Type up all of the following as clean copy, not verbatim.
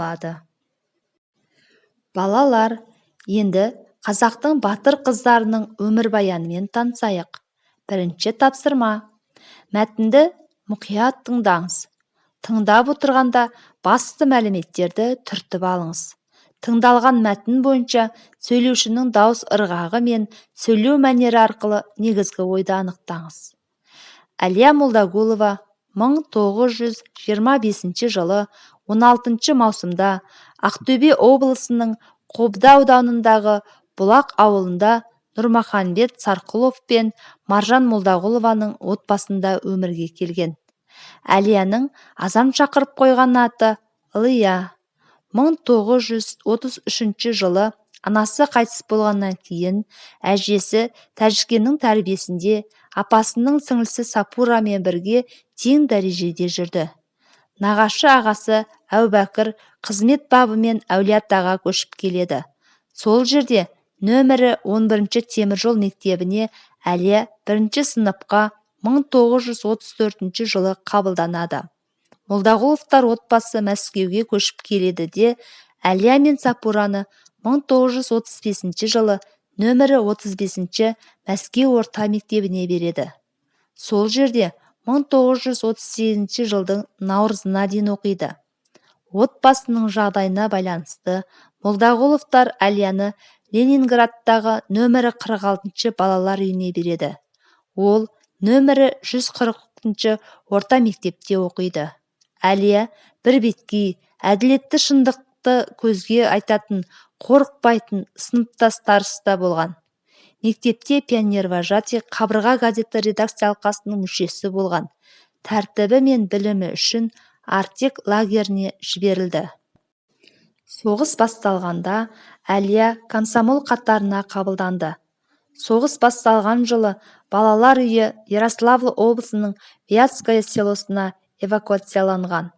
болады. Балалар, енді қазақтың батыр қыздарының өмірбаянымен танысайық. Бірінші тапсырма. Мәтінді мұқият тыңдаңыз. Тыңдап отырғанда басты мәліметтерді түртіп алыңыз. Тыңдалған мәтін бойынша сөйлеушінің дауыс ырғағы мен сөйлеу мәнері арқылы негізгі ойды анықтаңыз. Әлия Молдағұлова 1925 жылы 16 маусымда Ақтөбе облысының Қобда ауданындағы Бұлақ ауылында Нұрмаханбет Сарқұлов пен Маржан Молдағұлованың отбасында өмірге келген. Әлияның азан шақырып қойған аты Ылия. 1933 жылы анасы қайтыс болғаннан кейін әжесі Тәжікеннің тәрбиесінде апасының сіңлісі Сапурамен бірге тең дәрежеде жүрді. Нағашы ағасы Әубәкір қызмет бабымен Әулиеатаға көшіп келеді. Сол жерде нөмірі 11 теміржол мектебіне Әлия 1 сыныпқа 1934 жылы қабылданады. Молдағұловтар отбасы Мәскеуге көшіп келеді де Әлия мен Сапураны 1935 жылы нөмірі 35 Мәскеу орта мектебіне береді. Сол жерде 1938 жылдың наурызына дейін оқиды. Отбасының жағдайына байланысты Молдағұловтар Әлияны Ленинградтағы нөмірі 46 балалар үйіне береді. Ол нөмірі 140 орта мектепте оқиды. Әлия бірбеткей, әділетті шындықты көзге айтатын, қорықпайтын сыныптас тарыста болған. Мектепте пионер-вожатый қабырға газеті редакция алқасының мүшесі болған. Тәртібі мен білімі үшін Артек лагеріне жіберілді. Соғыс басталғанда Әлия комсомол қатарына қабылданды. Соғыс басталған жылы балалар үйі Ярославль облысының Вятское селосына эвакуацияланған.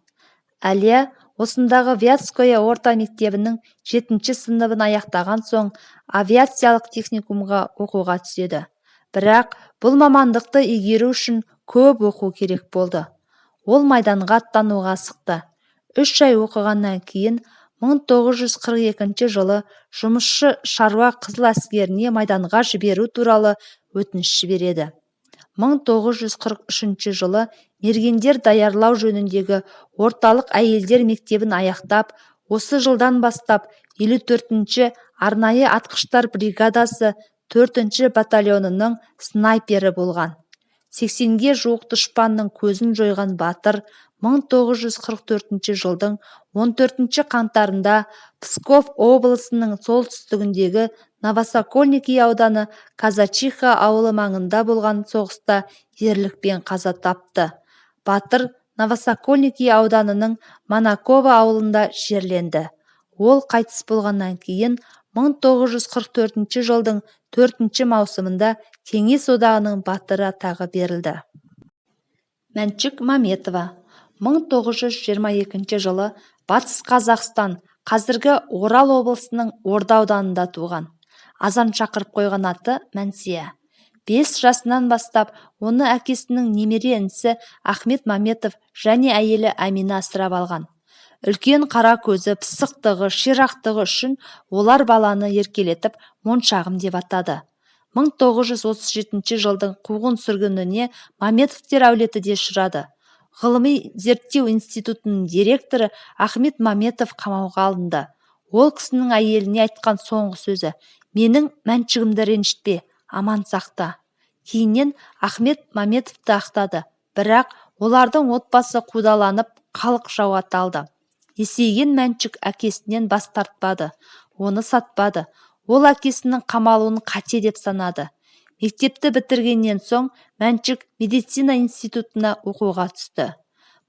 Әлия осындағы Вятское орта мектебінің 7 сыныбын аяқтаған соң авиациялық техникумға оқуға түседі. Бірақ бұл мамандықты игеру үшін көп оқу керек болды. Ол майданға аттануға асықты. 3 ай оқығаннан кейін 1942 жылы жұмысшы шаруа қызыл әскеріне майданға жіберу туралы өтініш жібереді. 1943 жылы мергендер даярлау жөніндегі орталық әйелдер мектебін аяқтап, осы жылдан бастап 54-ші арнайы атқыштар бригадасы 4-ші батальонының снайпері болған. 80-ге жуық дұшпанның көзін жойған батыр 1944 жылдың 14 қаңтарында Псков облысының солтүстігіндегі Новосокольники ауданы Казачиха ауылы маңында болған соғыста ерлікпен қаза тапты. Батыр Новосокольники ауданының Манаково ауылында жерленді. Ол қайтыс болғаннан кейін 1944 жылдың 4 маусымында Кеңес одағының батыры атағы берілді. Мәншүк Мәметова 1922 жылы Батыс Қазақстан, қазіргі Орал облысының Орда ауданында туған. Азан шақырып қойған аты Мәнсия. 5 жасынан бастап оны әкесінің немере інісі Ахмет Мәметов және әйелі Әмина асырап алған. Үлкен қара көзі, пысықтығы, ширақтығы үшін олар баланы еркелетіп моншағым деп атады. 1937 жылдың қуғын сүргініне Мәметовтер әулеті де ұшырады. Ғылыми зерттеу институтының директоры Ахмет Мәметов қамауға алынды. Ол кісінің әйеліне айтқан соңғы сөзі: «Менің Мәншүгімді ренжітпе, аман сақта». Кейіннен Ахмет Мәметовті ақтады, бірақ олардың отбасы қудаланып, халық жау аталды. Есейген Мәншүк әкесінен бас тартпады, оны сатпады. Ол әкесінің қамалуын қате деп санады. Мектепті бітіргеннен соң Мәншүк медицина институтына оқуға түсті.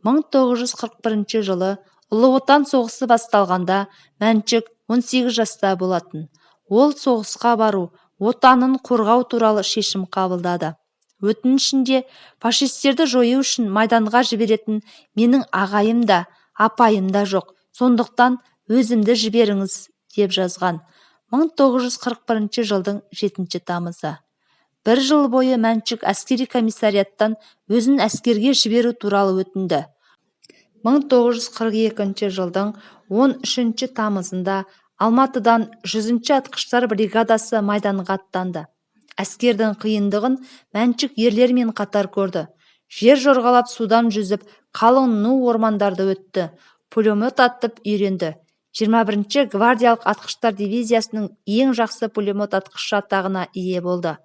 1941 жылы Ұлы Отан соғысы басталғанда Мәншүк 18 жаста болатын. Ол соғысқа бару, отанын қорғау туралы шешім қабылдады. Өтінішінде фашистерді жою үшін майданға жіберетін менің ағайым да, апайым да жоқ, сондықтан өзімді жіберіңіз деп жазған. 1941 жылдың 7 тамызы. 1 жыл бойы Мәншүк әскери комиссарияттан өзін әскерге жіберу туралы өтінді. 1942 жылдың 13 тамызында Алматыдан 100-ші атқыштар бригадасы майданға аттанды. Әскердің қиындығын Мәншүк ерлермен қатар көрді. Жер жорғалап судан жүзіп, қалың ну ормандарды өтті. Пулемет атып үйренді. 21-ші гвардиялық атқыштар дивизиясының ең жақсы пулемет атқышы атағына ие болды.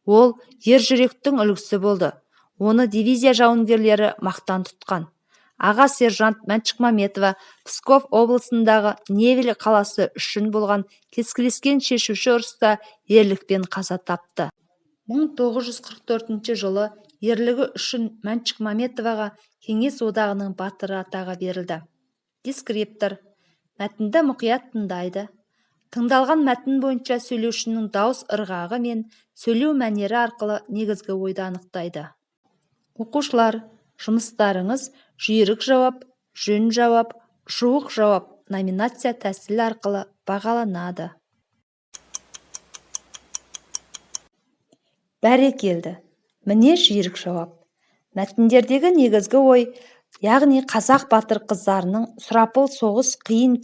Ол ержүректің үлгісі болды. Оны дивизия жауынгерлері мақтан тұтқан. Аға сержант Мәншүк Мәметова Псков облысындағы Невель қаласы үшін болған кескілескен шешуші ұрыста ерлікпен қаза тапты. 1944 жылы ерлігі үшін Мәншүк Мәметоваға Кеңес одағының батыры атағы берілді. Дескриптор: мәтінді мұқият тыңдайды. Тыңдалған мәтін бойынша сөйлеушінің дауыс ырғағы мен сөйлеу мәнері арқылы негізгі ойды анықтайды. Оқушылар, жұмыстарыңыз жүйрік жауап, жөн жауап, жуық жауап номинация тәсілі арқылы бағаланады. Бәрекелді. Міне жүйрік жауап. Мәтіндердегі негізгі ой, яғни қазақ батыр қыздарының сұрапыл соғыс қиын